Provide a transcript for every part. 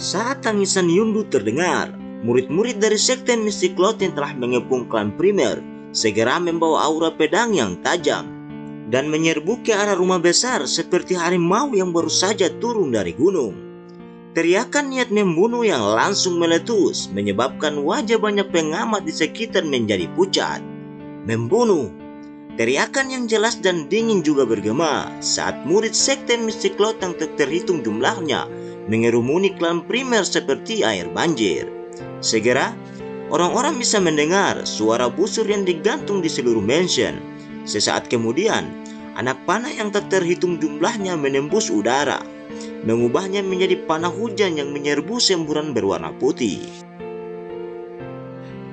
Saat tangisan Yundu terdengar, murid-murid dari sekte Mystic Cloud yang telah mengepung klan primer segera membawa aura pedang yang tajam dan menyerbu ke arah rumah besar seperti harimau yang baru saja turun dari gunung. Teriakan niat membunuh yang langsung meletus menyebabkan wajah banyak pengamat di sekitar menjadi pucat. Membunuh! Teriakan yang jelas dan dingin juga bergema saat murid sekte Mystic Cloud yang tak terhitung jumlahnya mengerumuni klan primer seperti air banjir. Segera, orang-orang bisa mendengar suara busur yang digantung di seluruh mansion. Sesaat kemudian, anak panah yang tak terhitung jumlahnya menembus udara, mengubahnya menjadi panah hujan yang menyerbu semburan berwarna putih.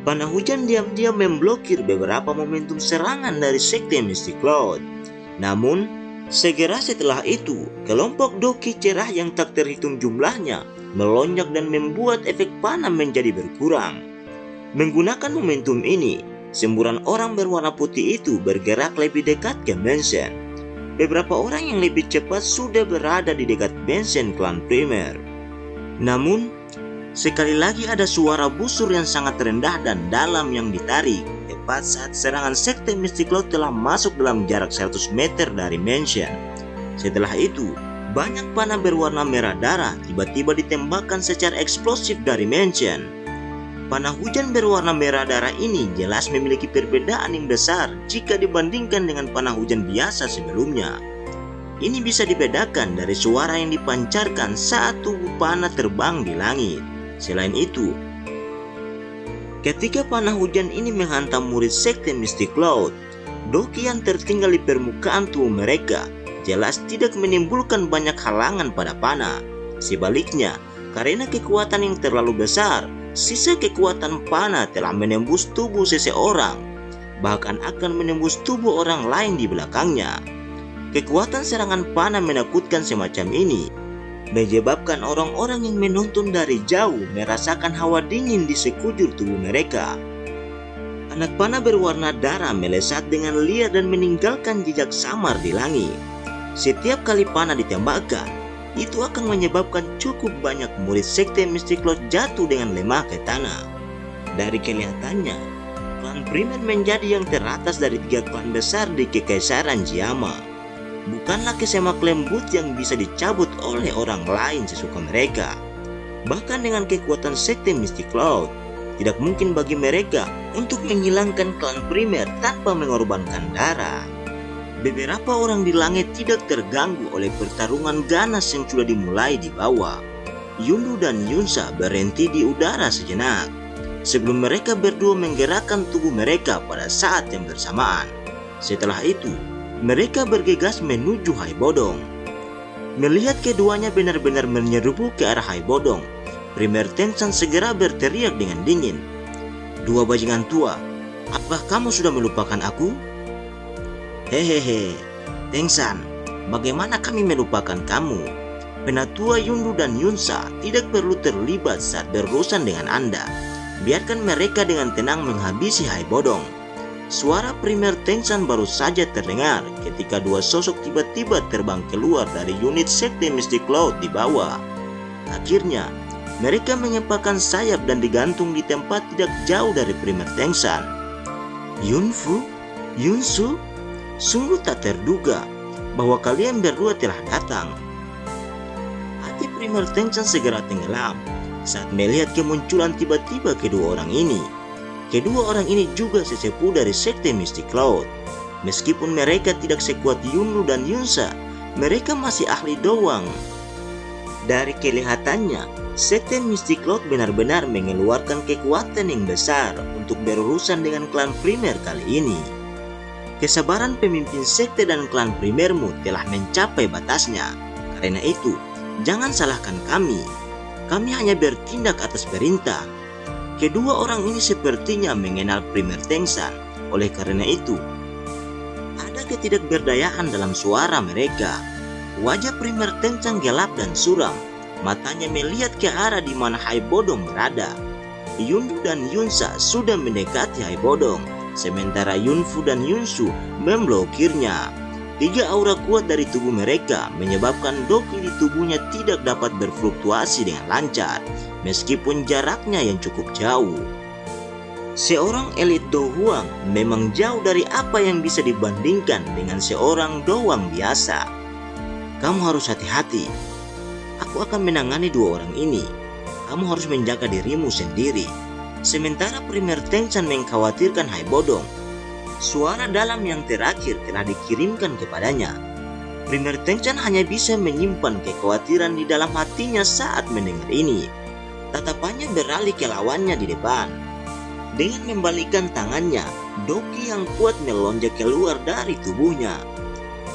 Panah hujan diam-diam memblokir beberapa momentum serangan dari sekte Mystic Cloud. Namun, segera setelah itu, kelompok doki cerah yang tak terhitung jumlahnya melonjak dan membuat efek panah menjadi berkurang. Menggunakan momentum ini, semburan orang berwarna putih itu bergerak lebih dekat ke mansion. Beberapa orang yang lebih cepat sudah berada di dekat mansion klan primer. Namun, sekali lagi ada suara busur yang sangat rendah dan dalam yang ditarik tepat saat serangan sekte Mystic Cloud telah masuk dalam jarak 100 meter dari mansion. Setelah itu, banyak panah berwarna merah darah tiba-tiba ditembakkan secara eksplosif dari mansion. Panah hujan berwarna merah darah ini jelas memiliki perbedaan yang besar jika dibandingkan dengan panah hujan biasa sebelumnya. Ini bisa dibedakan dari suara yang dipancarkan saat tubuh panah terbang di langit. Selain itu, ketika panah hujan ini menghantam murid sekte Mystic Cloud, doki yang tertinggal di permukaan tubuh mereka jelas tidak menimbulkan banyak halangan pada panah. Sebaliknya, karena kekuatan yang terlalu besar, sisa kekuatan panah telah menembus tubuh seseorang, bahkan akan menembus tubuh orang lain di belakangnya. Kekuatan serangan panah menakutkan semacam ini menyebabkan orang-orang yang menonton dari jauh merasakan hawa dingin di sekujur tubuh mereka. Anak panah berwarna darah melesat dengan liar dan meninggalkan jejak samar di langit. Setiap kali panah ditembakkan, itu akan menyebabkan cukup banyak murid sekte Mystic Cloud jatuh dengan lemah ke tanah. Dari kelihatannya, klan primer menjadi yang teratas dari 3 klan besar di Kekaisaran Jiama. Bukanlah kesemak lembut yang bisa dicabut oleh orang lain sesuka mereka. Bahkan dengan kekuatan sekte Mystic Cloud, tidak mungkin bagi mereka untuk menghilangkan klan primer tanpa mengorbankan darah. Beberapa orang di langit tidak terganggu oleh pertarungan ganas yang sudah dimulai di bawah. Yundu dan Yunsa berhenti di udara sejenak sebelum mereka berdua menggerakkan tubuh mereka pada saat yang bersamaan. Setelah itu, mereka bergegas menuju Hai Bodong. Melihat keduanya benar-benar menyerbu ke arah Hai Bodong, Primer Tengsan segera berteriak dengan dingin, "Dua bajingan tua, apakah kamu sudah melupakan aku?" "Hehehe, Tengsan, bagaimana kami melupakan kamu? Penatua Yundu dan Yunsa tidak perlu terlibat saat berurusan dengan Anda. Biarkan mereka dengan tenang menghabisi Hai Bodong." Suara Primer Tengsan baru saja terdengar ketika 2 sosok tiba-tiba terbang keluar dari unit sekte Mystic Cloud di bawah. Akhirnya, mereka mengepakkan sayap dan digantung di tempat tidak jauh dari Primer Tengsan. "Yunfu? Yunsu? Sungguh tak terduga bahwa kalian berdua telah datang." Hati Primer Tengsan segera tenggelam saat melihat kemunculan tiba-tiba kedua orang ini. Kedua orang ini juga sesepuh dari sekte Mystic Cloud. Meskipun mereka tidak sekuat Yundu dan Yunsa, mereka masih ahli doang. Dari kelihatannya, sekte Mystic Cloud benar-benar mengeluarkan kekuatan yang besar untuk berurusan dengan klan primer kali ini. Kesabaran pemimpin sekte dan klan primermu telah mencapai batasnya. Karena itu, jangan salahkan kami. Kami hanya bertindak atas perintah. Kedua orang ini sepertinya mengenal Primer Tengsan. Oleh karena itu, ada ketidakberdayaan dalam suara mereka. Wajah Primer Tengsan gelap dan suram. Matanya melihat ke arah di mana Hai Bodong berada. Yundu dan Yunsa sudah mendekati Hai Bodong, sementara Yunfu dan Yunsu memblokirnya. Tiga aura kuat dari tubuh mereka menyebabkan doki di tubuhnya tidak dapat berfluktuasi dengan lancar, meskipun jaraknya yang cukup jauh. Seorang elit Do Huang memang jauh dari apa yang bisa dibandingkan dengan seorang Do Huang biasa. Kamu harus hati-hati. Aku akan menangani dua orang ini. Kamu harus menjaga dirimu sendiri. Sementara Premier Tengshan mengkhawatirkan Hai Bodong. Suara dalam yang terakhir telah dikirimkan kepadanya. Premier Tengshan hanya bisa menyimpan kekhawatiran di dalam hatinya saat mendengar ini. Tatapannya beralih ke lawannya di depan. Dengan membalikkan tangannya, doki yang kuat melonjak keluar dari tubuhnya.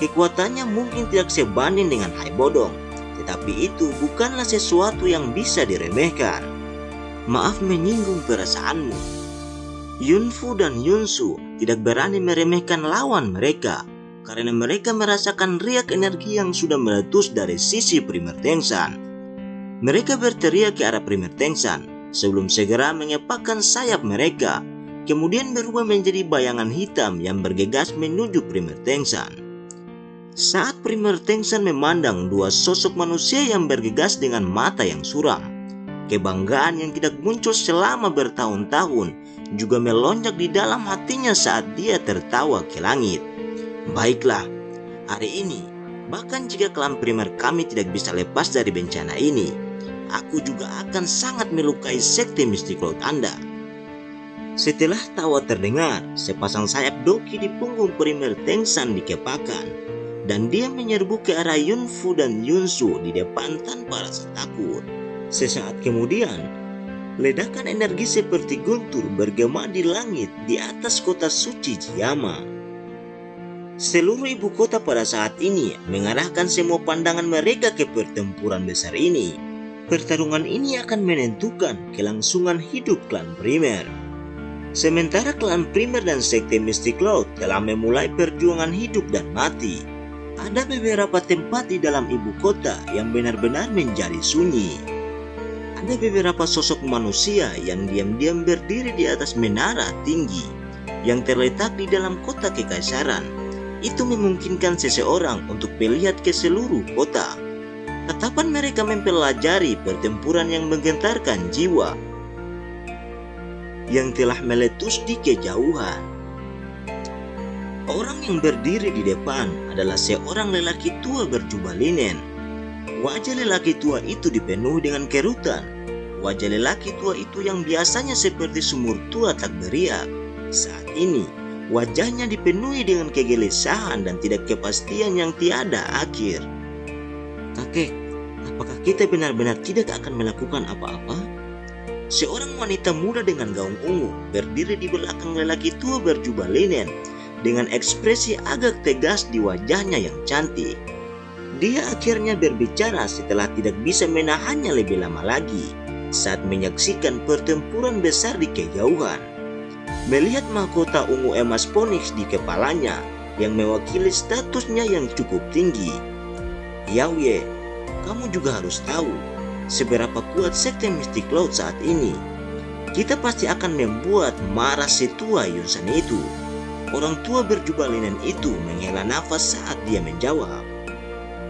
Kekuatannya mungkin tidak sebanding dengan Hai Bodong, tetapi itu bukanlah sesuatu yang bisa diremehkan. Maaf menyinggung perasaanmu. Yunfu dan Yunsu tidak berani meremehkan lawan mereka karena mereka merasakan riak energi yang sudah meletus dari sisi Premier Tengshan. Mereka berteriak ke arah Premier Tengshan sebelum segera mengepakkan sayap mereka, kemudian berubah menjadi bayangan hitam yang bergegas menuju Premier Tengshan. Saat Premier Tengshan memandang dua sosok manusia yang bergegas dengan mata yang suram, kebanggaan yang tidak muncul selama bertahun-tahun juga melonjak di dalam hatinya saat dia tertawa ke langit. Baiklah, hari ini, bahkan jika klan primer kami tidak bisa lepas dari bencana ini, aku juga akan sangat melukai sekte Mystic Cloud Anda. Setelah tawa terdengar, sepasang sayap doki di punggung Premier Tengshan dikepakkan, dan dia menyerbu ke arah Yunfu dan Yunsu di depan tanpa rasa takut. Sesaat kemudian, ledakan energi seperti guntur bergema di langit di atas kota suci Jiyama. Seluruh ibu kota pada saat ini mengarahkan semua pandangan mereka ke pertempuran besar ini. Pertarungan ini akan menentukan kelangsungan hidup klan primer. Sementara klan primer dan sekte Mystic Cloud telah memulai perjuangan hidup dan mati, ada beberapa tempat di dalam ibu kota yang benar-benar menjadi sunyi. Ada beberapa sosok manusia yang diam-diam berdiri di atas menara tinggi yang terletak di dalam kota kekaisaran. Itu memungkinkan seseorang untuk melihat ke seluruh kota. Tatapan mereka mempelajari pertempuran yang menggentarkan jiwa yang telah meletus di kejauhan. Orang yang berdiri di depan adalah seorang lelaki tua berjubah linen. Wajah lelaki tua itu dipenuhi dengan kerutan. Wajah lelaki tua itu yang biasanya seperti sumur tua tak beriak, saat ini wajahnya dipenuhi dengan kegelisahan dan tidak kepastian yang tiada akhir. Kakek, apakah kita benar-benar tidak akan melakukan apa-apa? Seorang wanita muda dengan gaun ungu berdiri di belakang lelaki tua berjubah linen dengan ekspresi agak tegas di wajahnya yang cantik. Dia akhirnya berbicara setelah tidak bisa menahannya lebih lama lagi saat menyaksikan pertempuran besar di kejauhan. Melihat mahkota ungu emas Phoenix di kepalanya yang mewakili statusnya yang cukup tinggi. Yaoye, kamu juga harus tahu seberapa kuat sekte Mystic Cloud saat ini. Kita pasti akan membuat marah si tua Yunsan itu. Orang tua berjubah linen itu menghela nafas saat dia menjawab.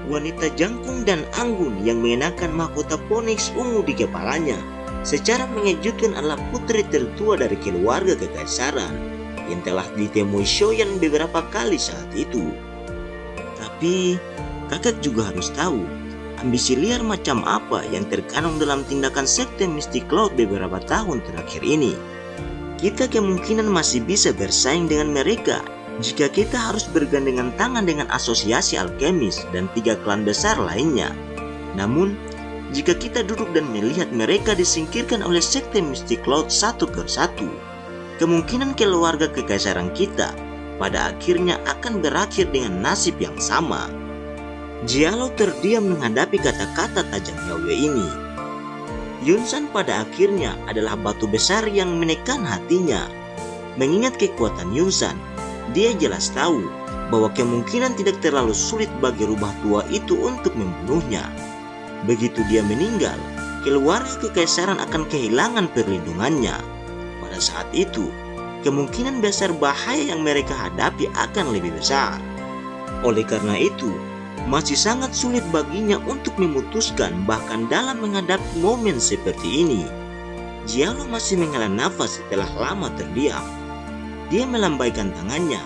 Wanita jangkung dan anggun yang mengenakan mahkota Phoenix ungu di kepalanya secara mengejutkan adalah putri tertua dari keluarga kekaisaran yang telah ditemui Shoyan beberapa kali saat itu. Tapi kakek juga harus tahu ambisi liar macam apa yang terkandung dalam tindakan sekte Mystic Cloud beberapa tahun terakhir ini. Kita kemungkinan masih bisa bersaing dengan mereka jika kita harus bergandengan tangan dengan asosiasi alkemis dan 3 klan besar lainnya. Namun, jika kita duduk dan melihat mereka disingkirkan oleh sekte Mystic Cloud satu persatu, kemungkinan keluarga kekaisaran kita pada akhirnya akan berakhir dengan nasib yang sama. Jialo terdiam menghadapi kata-kata tajam Yaoye ini. Yunsan pada akhirnya adalah batu besar yang menekan hatinya. Mengingat kekuatan Yunsan, dia jelas tahu bahwa kemungkinan tidak terlalu sulit bagi rubah tua itu untuk membunuhnya. Begitu dia meninggal, keluarga kekaisaran akan kehilangan perlindungannya. Pada saat itu, kemungkinan besar bahaya yang mereka hadapi akan lebih besar. Oleh karena itu, masih sangat sulit baginya untuk memutuskan bahkan dalam menghadapi momen seperti ini. Giallo masih menghela nafas setelah lama terdiam. Dia melambaikan tangannya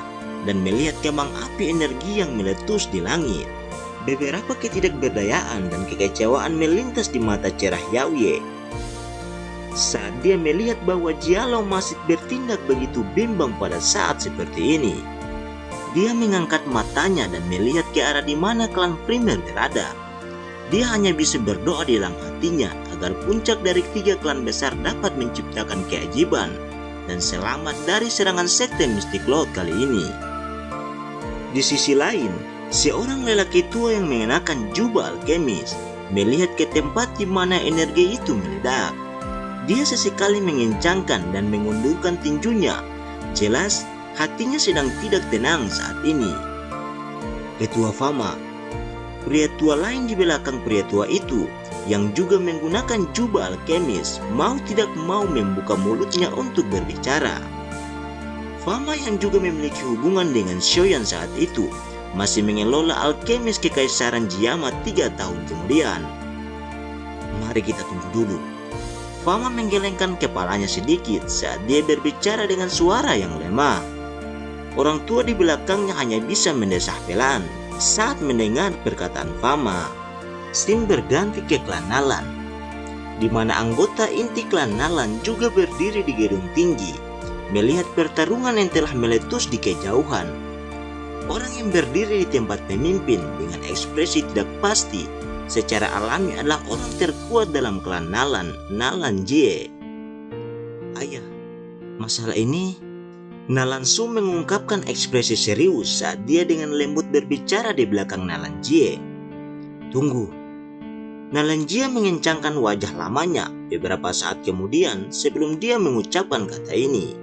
dan melihat kembang api energi yang meletus di langit. Beberapa ketidakberdayaan dan kekecewaan melintas di mata cerah Yaoye saat dia melihat bahwa Giallo masih bertindak begitu bimbang pada saat seperti ini. Dia mengangkat matanya dan melihat ke arah di mana klan primer berada. Dia hanya bisa berdoa di dalam hatinya agar puncak dari 3 klan besar dapat menciptakan keajaiban dan selamat dari serangan sekte Mystic Lord kali ini. Di sisi lain, seorang lelaki tua yang mengenakan jubah alkemis melihat ke tempat di mana energi itu meledak. Dia sesekali mengencangkan dan mengundurkan tinjunya. Jelas, hatinya sedang tidak tenang saat ini. Ketua Fama, pria tua lain di belakang pria tua itu, yang juga menggunakan jubah alkemis, mau tidak mau membuka mulutnya untuk berbicara. Fama yang juga memiliki hubungan dengan Shoyan saat itu, masih mengelola alkemis kekaisaran Jiyama 3 tahun kemudian. Mari kita tunggu dulu. Fama menggelengkan kepalanya sedikit saat dia berbicara dengan suara yang lemah. Orang tua di belakangnya hanya bisa mendesah pelan saat mendengar perkataan Fama. Scene berganti ke klan Nalan, di mana anggota inti klan Nalan juga berdiri di gedung tinggi, melihat pertarungan yang telah meletus di kejauhan. Orang yang berdiri di tempat pemimpin dengan ekspresi tidak pasti secara alami adalah orang terkuat dalam klan Nalan, Nalan Jie. Ayah, masalah ini. Nalan Su mengungkapkan ekspresi serius saat dia dengan lembut berbicara di belakang Nalan Jie. Tunggu. Nalan Jie mengencangkan wajah lamanya beberapa saat kemudian sebelum dia mengucapkan kata ini.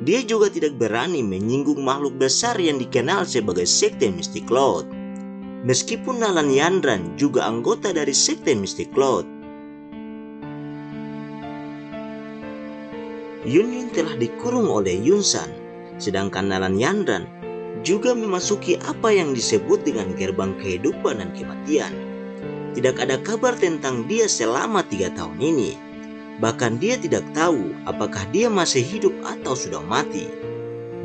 Dia juga tidak berani menyinggung makhluk besar yang dikenal sebagai sekte Mystic Cloud. Meskipun Nalan Yandran juga anggota dari sekte Mystic Cloud. Yun Yun telah dikurung oleh Yun San, sedangkan Nalan Yandran juga memasuki apa yang disebut dengan gerbang kehidupan dan kematian. Tidak ada kabar tentang dia selama 3 tahun ini. Bahkan dia tidak tahu apakah dia masih hidup atau sudah mati.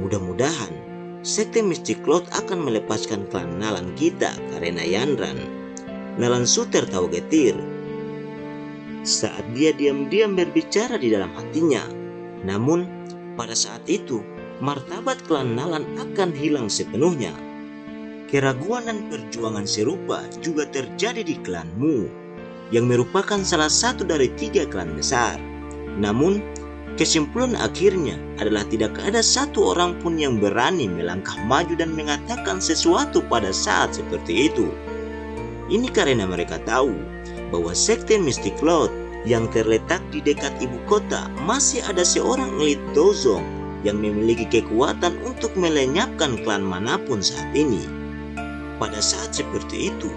Mudah-mudahan sekte Mystic Cloud akan melepaskan klan Nalan kita karena Yandran. Nalan Su tertawa getir saat dia diam-diam berbicara di dalam hatinya. Namun, pada saat itu, martabat klan Nalan akan hilang sepenuhnya. Keraguan dan perjuangan serupa juga terjadi di klan Mu, yang merupakan salah satu dari 3 klan besar. Namun, kesimpulan akhirnya adalah tidak ada satu orang pun yang berani melangkah maju dan mengatakan sesuatu pada saat seperti itu. Ini karena mereka tahu bahwa sekte Mystic Cloud yang terletak di dekat ibu kota masih ada seorang elit Dozong yang memiliki kekuatan untuk melenyapkan klan manapun saat ini. Pada saat seperti itu,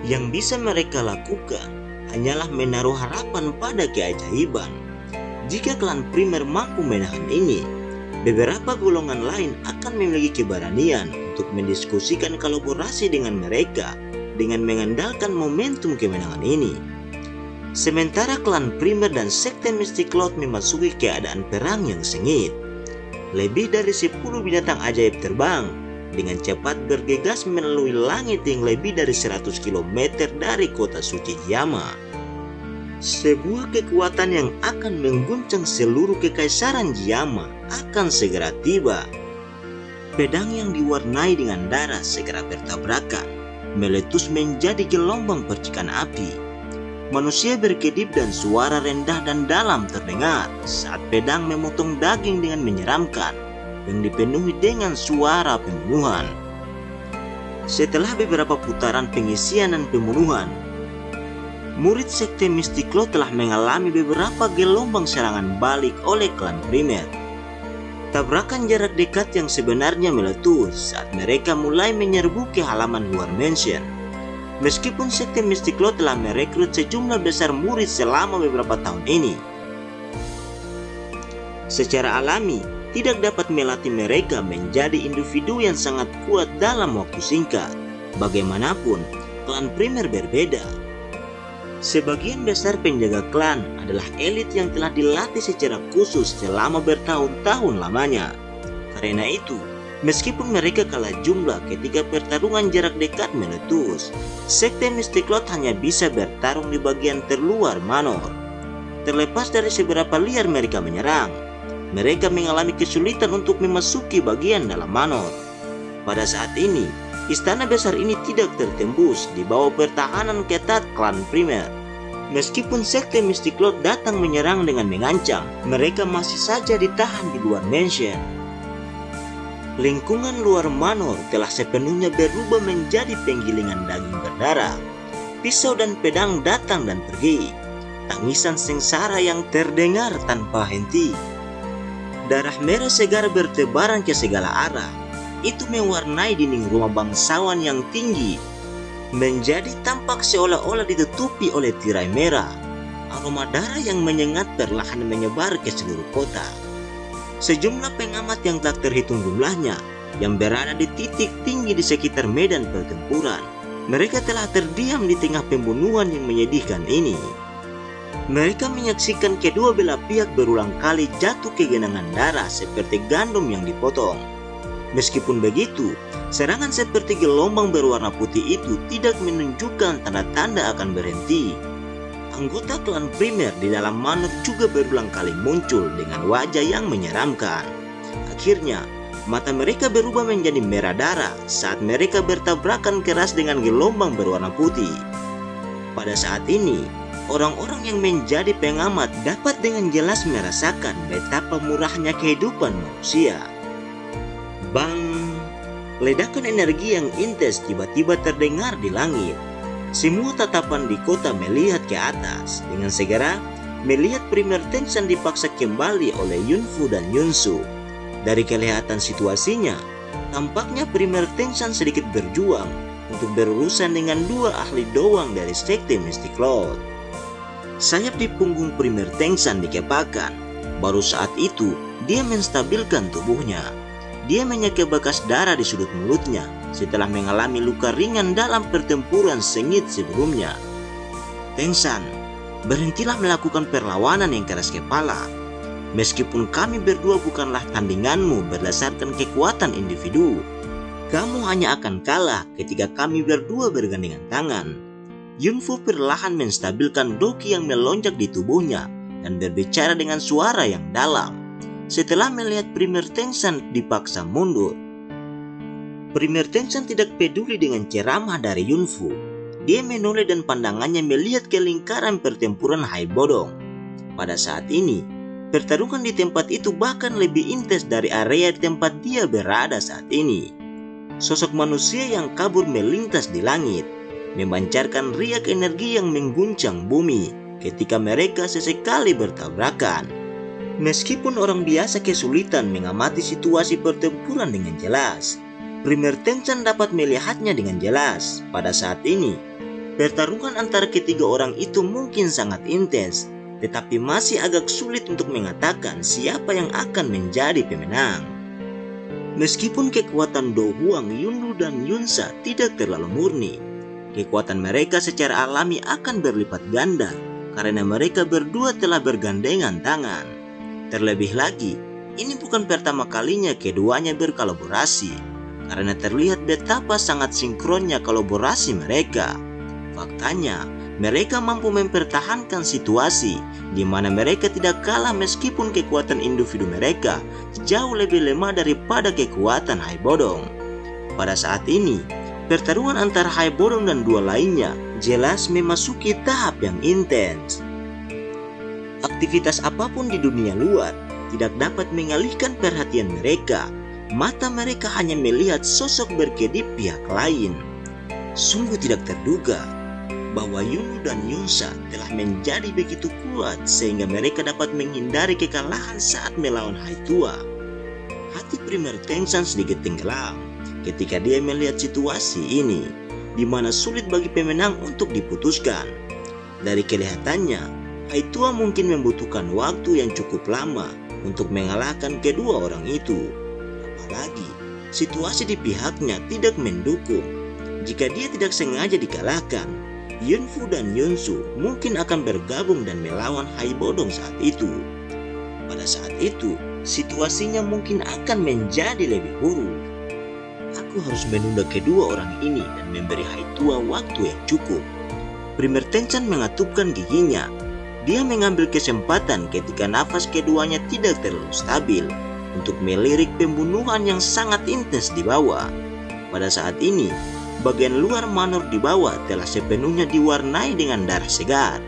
yang bisa mereka lakukan hanyalah menaruh harapan pada keajaiban. Jika klan primer mampu menahan ini, beberapa golongan lain akan memiliki keberanian untuk mendiskusikan kolaborasi dengan mereka dengan mengandalkan momentum kemenangan ini. Sementara klan primer dan sekte Mystic Cloud memasuki keadaan perang yang sengit. Lebih dari 10 binatang ajaib terbang dengan cepat bergegas melalui langit yang lebih dari 100 km dari kota suci Yama. Sebuah kekuatan yang akan mengguncang seluruh kekaisaran Yama akan segera tiba. Pedang yang diwarnai dengan darah segera bertabrakan, meletus menjadi gelombang percikan api. Manusia berkedip dan suara rendah dan dalam terdengar saat pedang memotong daging dengan menyeramkan yang dipenuhi dengan suara pembunuhan. Setelah beberapa putaran pengisian dan pembunuhan, murid sekte Mystic Cloud telah mengalami beberapa gelombang serangan balik oleh klan primer. Tabrakan jarak dekat yang sebenarnya meletus saat mereka mulai menyerbu ke halaman luar mansion. Meskipun sekte Mystic Cloud telah merekrut sejumlah besar murid selama beberapa tahun ini, secara alami tidak dapat melatih mereka menjadi individu yang sangat kuat dalam waktu singkat. Bagaimanapun, klan primer berbeda. Sebagian besar penjaga klan adalah elit yang telah dilatih secara khusus selama bertahun-tahun lamanya. Karena itu, meskipun mereka kalah jumlah ketika pertarungan jarak dekat meletus, sekte Mystic Cloud hanya bisa bertarung di bagian terluar Manor. Terlepas dari seberapa liar mereka menyerang, mereka mengalami kesulitan untuk memasuki bagian dalam Manor. Pada saat ini, istana besar ini tidak tertembus di bawah pertahanan ketat klan primer. Meskipun sekte Mystic Cloud datang menyerang dengan mengancam, mereka masih saja ditahan di luar mansion. Lingkungan luar Manor telah sepenuhnya berubah menjadi penggilingan daging berdarah. Pisau dan pedang datang dan pergi. Tangisan sengsara yang terdengar tanpa henti. Darah merah segar bertebaran ke segala arah. Itu mewarnai dinding rumah bangsawan yang tinggi, menjadi tampak seolah-olah ditutupi oleh tirai merah. Aroma darah yang menyengat perlahan menyebar ke seluruh kota. Sejumlah pengamat yang tak terhitung jumlahnya, yang berada di titik tinggi di sekitar medan pertempuran, mereka telah terdiam di tengah pembunuhan yang menyedihkan ini. Mereka menyaksikan kedua belah pihak berulang kali jatuh ke genangan darah seperti gandum yang dipotong. Meskipun begitu, serangan seperti gelombang berwarna putih itu tidak menunjukkan tanda-tanda akan berhenti. Anggota klan primer di dalam Manor juga berulang kali muncul dengan wajah yang menyeramkan. Akhirnya, mata mereka berubah menjadi merah darah saat mereka bertabrakan keras dengan gelombang berwarna putih. Pada saat ini, orang-orang yang menjadi pengamat dapat dengan jelas merasakan betapa murahnya kehidupan manusia. Bang! Ledakan energi yang intens tiba-tiba terdengar di langit. Semua tatapan di kota melihat ke atas. Dengan segera, melihat primer Tenshan dipaksa kembali oleh Yunfu dan Yunsu. Dari kelihatan situasinya, tampaknya primer Tenshan sedikit berjuang untuk berurusan dengan dua ahli doang dari sekte Mystic Cloud. Sayap di punggung primer Tenshan dikepakkan. Baru saat itu, dia menstabilkan tubuhnya. Dia menyeka bekas darah di sudut mulutnya setelah mengalami luka ringan dalam pertempuran sengit sebelumnya. Tenshan, berhentilah melakukan perlawanan yang keras kepala. Meskipun kami berdua bukanlah tandinganmu berdasarkan kekuatan individu, kamu hanya akan kalah ketika kami berdua bergandengan tangan. Yunfu perlahan menstabilkan doki yang melonjak di tubuhnya dan berbicara dengan suara yang dalam. Setelah melihat primer Tenshan dipaksa mundur, primer Tenshan tidak peduli dengan ceramah dari Yunfu. Dia menoleh dan pandangannya melihat ke lingkaran pertempuran Hai Bodong. Pada saat ini, pertarungan di tempat itu bahkan lebih intens dari area tempat dia berada saat ini. Sosok manusia yang kabur melintas di langit, memancarkan riak energi yang mengguncang bumi ketika mereka sesekali bertabrakan. Meskipun orang biasa kesulitan mengamati situasi pertempuran dengan jelas, primer Tenshan dapat melihatnya dengan jelas. Pada saat ini, pertarungan antara ketiga orang itu mungkin sangat intens, tetapi masih agak sulit untuk mengatakan siapa yang akan menjadi pemenang. Meskipun kekuatan Do Huang, Yunlu, dan Yunsa tidak terlalu murni, kekuatan mereka secara alami akan berlipat ganda karena mereka berdua telah bergandengan tangan. Terlebih lagi, ini bukan pertama kalinya keduanya berkolaborasi, karena terlihat betapa sangat sinkronnya kolaborasi mereka. Faktanya, mereka mampu mempertahankan situasi di mana mereka tidak kalah meskipun kekuatan individu mereka jauh lebih lemah daripada kekuatan Hai Bodong. Pada saat ini, pertarungan antara Hai Bodong dan dua lainnya jelas memasuki tahap yang intens. Aktivitas apapun di dunia luar tidak dapat mengalihkan perhatian mereka. Mata mereka hanya melihat sosok berkedip pihak lain. Sungguh tidak terduga bahwa Yunlu dan Yunsa telah menjadi begitu kuat sehingga mereka dapat menghindari kekalahan saat melawan Hai Tua. Hati primer Tenshan sedikit tenggelam ketika dia melihat situasi ini, di mana sulit bagi pemenang untuk diputuskan. Dari kelihatannya, Hai Tua mungkin membutuhkan waktu yang cukup lama untuk mengalahkan kedua orang itu. Apalagi situasi di pihaknya tidak mendukung. Jika dia tidak sengaja dikalahkan, Yunfu dan Yunsu mungkin akan bergabung dan melawan Hai Bodong saat itu. Pada saat itu, situasinya mungkin akan menjadi lebih buruk. Aku harus menunda kedua orang ini dan memberi Hai Tua waktu yang cukup. Primer Tenshan mengatupkan giginya. Dia mengambil kesempatan ketika nafas keduanya tidak terlalu stabil untuk melirik pembunuhan yang sangat intens di bawah. Pada saat ini, bagian luar manor di bawah telah sepenuhnya diwarnai dengan darah segar.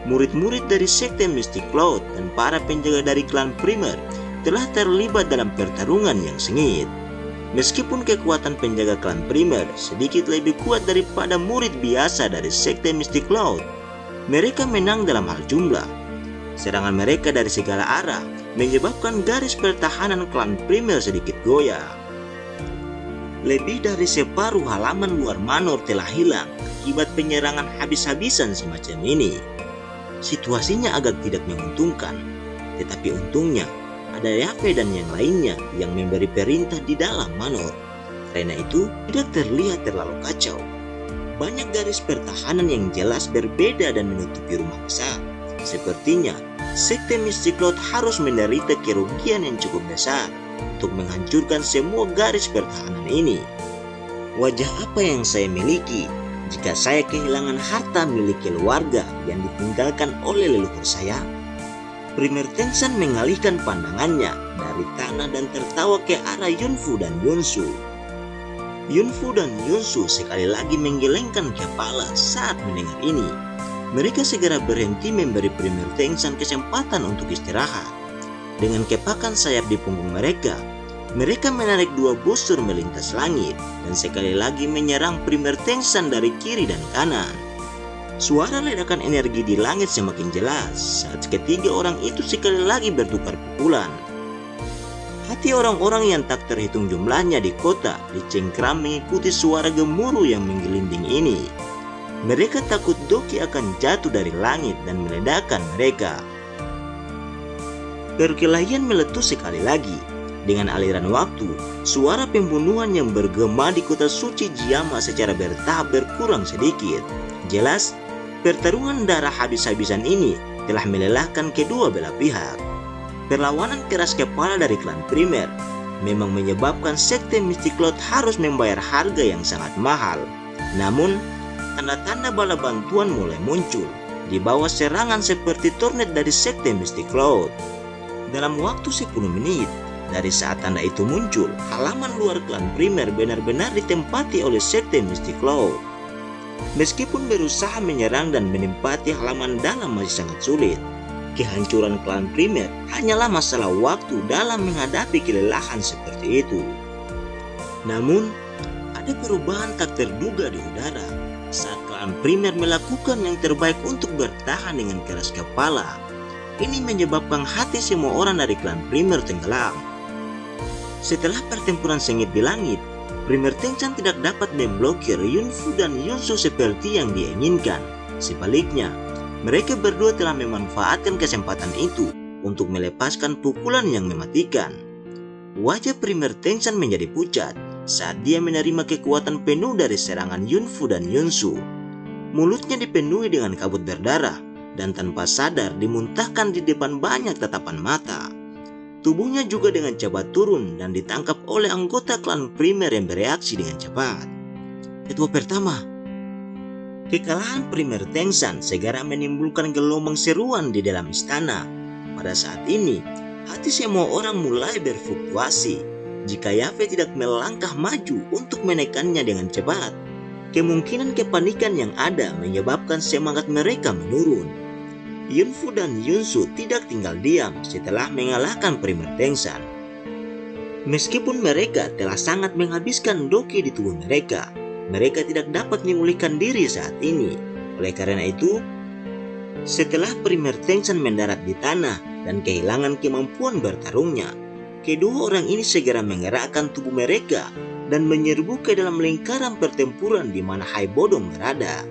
Murid-murid dari sekte Mystic Cloud dan para penjaga dari klan Primer telah terlibat dalam pertarungan yang sengit. Meskipun kekuatan penjaga klan Primer sedikit lebih kuat daripada murid biasa dari sekte Mystic Cloud, mereka menang dalam hal jumlah. Serangan mereka dari segala arah menyebabkan garis pertahanan klan Primer sedikit goyah. Lebih dari separuh halaman luar manor telah hilang akibat penyerangan habis-habisan semacam ini. Situasinya agak tidak menguntungkan, tetapi untungnya ada Yafe dan yang lainnya yang memberi perintah di dalam manor. Karena itu tidak terlihat terlalu kacau. Banyak garis pertahanan yang jelas berbeda dan menutupi rumah besar. Sepertinya sekte Mystic Cloud harus menderita kerugian yang cukup besar untuk menghancurkan semua garis pertahanan ini. Wajah apa yang saya miliki jika saya kehilangan harta milik keluarga yang ditinggalkan oleh leluhur saya? Primer Tenshan mengalihkan pandangannya dari tanah dan tertawa ke arah Yunfu dan Yunsu. Yunfu dan Yunsu sekali lagi menggelengkan kepala saat mendengar ini. Mereka segera berhenti memberi Primer Tenshan kesempatan untuk istirahat. Dengan kepakan sayap di punggung mereka, mereka menarik dua busur melintas langit dan sekali lagi menyerang Primer Tenshan dari kiri dan kanan. Suara ledakan energi di langit semakin jelas saat ketiga orang itu sekali lagi bertukar pukulan. Hati orang-orang yang tak terhitung jumlahnya di kota dicengkram mengikuti suara gemuruh yang menggelinding ini. Mereka takut Doki akan jatuh dari langit dan meledakkan mereka. Perkelahian meletus sekali lagi. Dengan aliran waktu, suara pembunuhan yang bergema di kota suci Jiyama secara bertahap berkurang sedikit. Jelas, pertarungan darah habis-habisan ini telah melelahkan kedua belah pihak. Perlawanan keras kepala dari klan Primer memang menyebabkan sekte Mystic Cloud harus membayar harga yang sangat mahal. Namun, tanda-tanda bala bantuan mulai muncul di bawah serangan seperti tornado dari sekte Mystic Cloud. Dalam waktu 10 menit dari saat tanda itu muncul, halaman luar klan Primer benar-benar ditempati oleh sekte Mystic Cloud. Meskipun berusaha menyerang dan menempati halaman dalam masih sangat sulit, kehancuran klan Primer hanyalah masalah waktu dalam menghadapi kelelahan seperti itu. Namun, ada perubahan tak terduga di udara saat klan Primer melakukan yang terbaik untuk bertahan dengan keras kepala. Ini menyebabkan hati semua orang dari klan Primer tenggelam. Setelah pertempuran sengit di langit, Primer Tenshan tidak dapat memblokir Yunfu dan Yunsu seperti yang dia inginkan. Sebaliknya, mereka berdua telah memanfaatkan kesempatan itu untuk melepaskan pukulan yang mematikan. Wajah Primer Tenshan menjadi pucat saat dia menerima kekuatan penuh dari serangan Yunfu dan Yunsu. Mulutnya dipenuhi dengan kabut berdarah dan tanpa sadar dimuntahkan di depan banyak tatapan mata. Tubuhnya juga dengan cepat turun dan ditangkap oleh anggota klan Primer yang bereaksi dengan cepat. Ketua pertama. Kekalahan Primer Tenshan segera menimbulkan gelombang seruan di dalam istana. Pada saat ini, hati semua orang mulai berfluktuasi. Jika Yafe tidak melangkah maju untuk menekannya dengan cepat, kemungkinan kepanikan yang ada menyebabkan semangat mereka menurun. Yunfu dan Yunsu tidak tinggal diam setelah mengalahkan Primer Tenshan. Meskipun mereka telah sangat menghabiskan Doki di tubuh mereka, mereka tidak dapat memulihkan diri saat ini. Oleh karena itu, setelah Primer Tenshan mendarat di tanah dan kehilangan kemampuan bertarungnya, kedua orang ini segera menggerakkan tubuh mereka dan menyerbu ke dalam lingkaran pertempuran di mana Hai Bodong berada.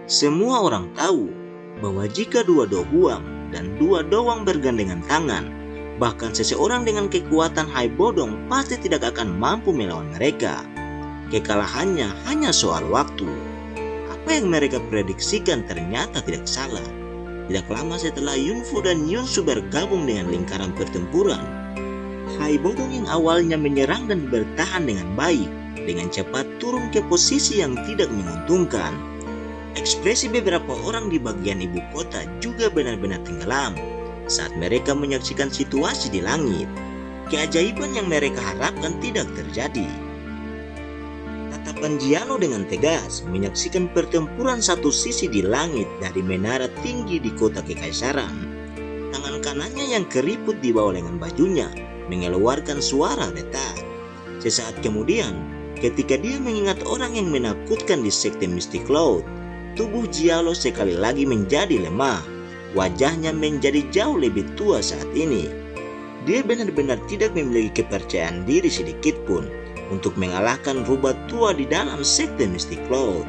Semua orang tahu bahwa jika dua dohuam dan dua doang bergandengan tangan, Bahkan seseorang dengan kekuatan Hai Bodong pasti tidak akan mampu melawan mereka. Kekalahannya hanya soal waktu. Apa yang mereka prediksikan ternyata tidak salah. Tidak lama setelah Yunfu dan Yunsu bergabung dengan lingkaran pertempuran, Hai Bodong yang awalnya menyerang dan bertahan dengan baik, dengan cepat turun ke posisi yang tidak menguntungkan. Ekspresi beberapa orang di bagian ibu kota juga benar-benar tenggelam saat mereka menyaksikan situasi di langit. Keajaiban yang mereka harapkan tidak terjadi. Tatapan Jialo dengan tegas menyaksikan pertempuran satu sisi di langit dari menara tinggi di kota kekaisaran. Tangan kanannya yang keriput di bawah lengan bajunya mengeluarkan suara retak. Sesaat kemudian, ketika dia mengingat orang yang menakutkan di sekte Misty Cloud, tubuh Jialo sekali lagi menjadi lemah. Wajahnya menjadi jauh lebih tua saat ini. Dia benar-benar tidak memiliki kepercayaan diri sedikit pun untuk mengalahkan rubah tua di dalam sekte Misty Cloud.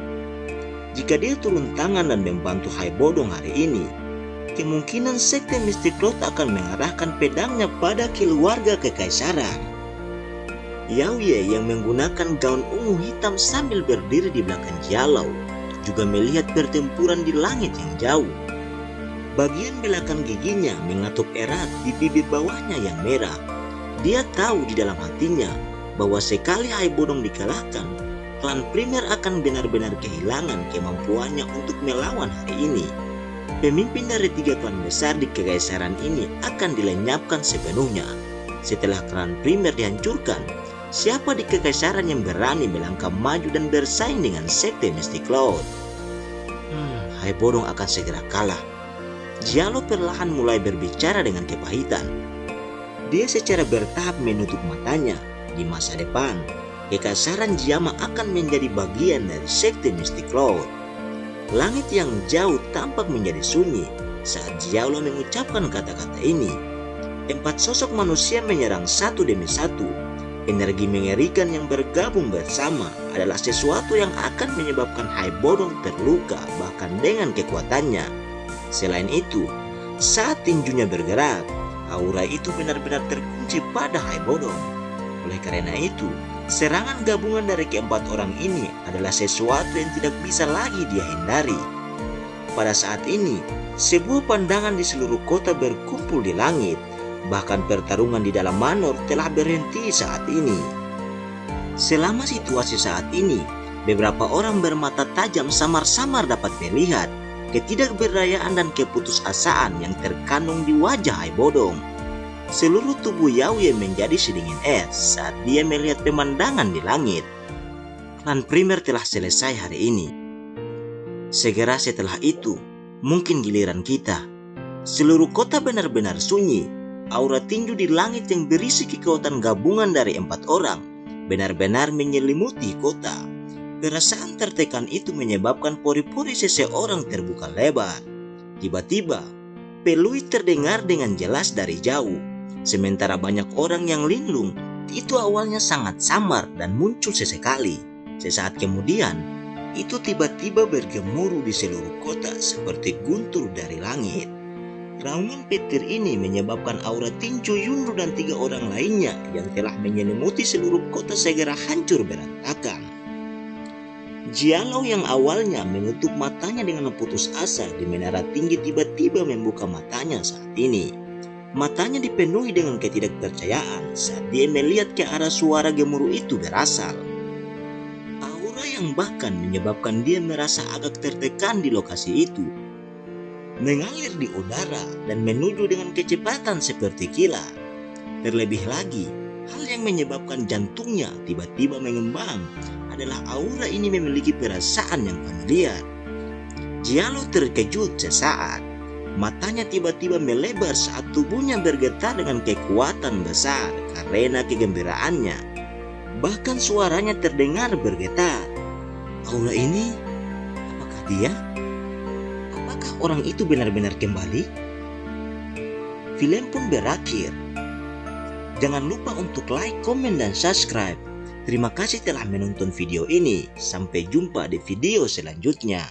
Jika dia turun tangan dan membantu Hai Bodong hari ini, kemungkinan sekte Misty Cloud akan mengarahkan pedangnya pada keluarga kekaisaran. Yaoye yang menggunakan gaun ungu hitam sambil berdiri di belakang Jialo juga melihat pertempuran di langit yang jauh. Bagian belakang giginya mengatup erat di bibir bawahnya yang merah. Dia tahu di dalam hatinya bahwa sekali Hai Bodong dikalahkan, klan primer akan benar-benar kehilangan kemampuannya untuk melawan hari ini. Pemimpin dari 3 klan besar di kekaisaran ini akan dilenyapkan sepenuhnya. Setelah klan primer dihancurkan, siapa di kekaisaran yang berani melangkah maju dan bersaing dengan sekte Misty Cloud? Hai Bodong akan segera kalah. Jialo perlahan mulai berbicara dengan kepahitan. Dia secara bertahap menutup matanya. Di masa depan, kekaisaran Jiama akan menjadi bagian dari sekte Misty Cloud. Langit yang jauh tampak menjadi sunyi saat Jialo mengucapkan kata-kata ini. 4 sosok manusia menyerang satu demi satu. Energi mengerikan yang bergabung bersama adalah sesuatu yang akan menyebabkan Hai Bodong terluka bahkan dengan kekuatannya. Selain itu, saat tinjunya bergerak, aura itu benar-benar terkunci pada Hai Bodong. Oleh karena itu, serangan gabungan dari keempat orang ini adalah sesuatu yang tidak bisa lagi dia hindari. Pada saat ini, sebuah pandangan di seluruh kota berkumpul di langit. Bahkan pertarungan di dalam manor telah berhenti saat ini. Selama situasi saat ini, beberapa orang bermata tajam samar-samar dapat melihat ketidakberdayaan dan keputusasaan yang terkandung di wajah Hai Bodong. Seluruh tubuh Yaoye menjadi sedingin es saat dia melihat pemandangan di langit. Klan primer telah selesai hari ini. Segera setelah itu, mungkin giliran kita. Seluruh kota benar-benar sunyi. Aura tinju di langit yang berisi kekuatan gabungan dari 4 orang benar-benar menyelimuti kota. Perasaan tertekan itu menyebabkan pori-pori seseorang terbuka lebar. Tiba-tiba, peluit terdengar dengan jelas dari jauh. Sementara banyak orang yang linglung, itu awalnya sangat samar dan muncul sesekali. Sesaat kemudian, itu tiba-tiba bergemuruh di seluruh kota seperti guntur dari langit. Raungan petir ini menyebabkan aura tinju Yunru dan 3 orang lainnya yang telah menyelimuti seluruh kota segera hancur berantakan. Jialo yang awalnya menutup matanya dengan putus asa di menara tinggi tiba-tiba membuka matanya saat ini. Matanya dipenuhi dengan ketidakpercayaan saat dia melihat ke arah suara gemuruh itu berasal. Aura yang bahkan menyebabkan dia merasa agak tertekan di lokasi itu mengalir di udara dan menuju dengan kecepatan seperti kilat. Terlebih lagi, hal yang menyebabkan jantungnya tiba-tiba mengembang adalah aura ini memiliki perasaan yang familiar. Jialo terkejut sesaat. Matanya tiba-tiba melebar saat tubuhnya bergetar dengan kekuatan besar karena kegembiraannya. Bahkan suaranya terdengar bergetar. Aura ini, apakah dia? Apakah orang itu benar-benar kembali? Film pun berakhir. Jangan lupa untuk like, komen, dan subscribe. Terima kasih telah menonton video ini. Sampai jumpa di video selanjutnya.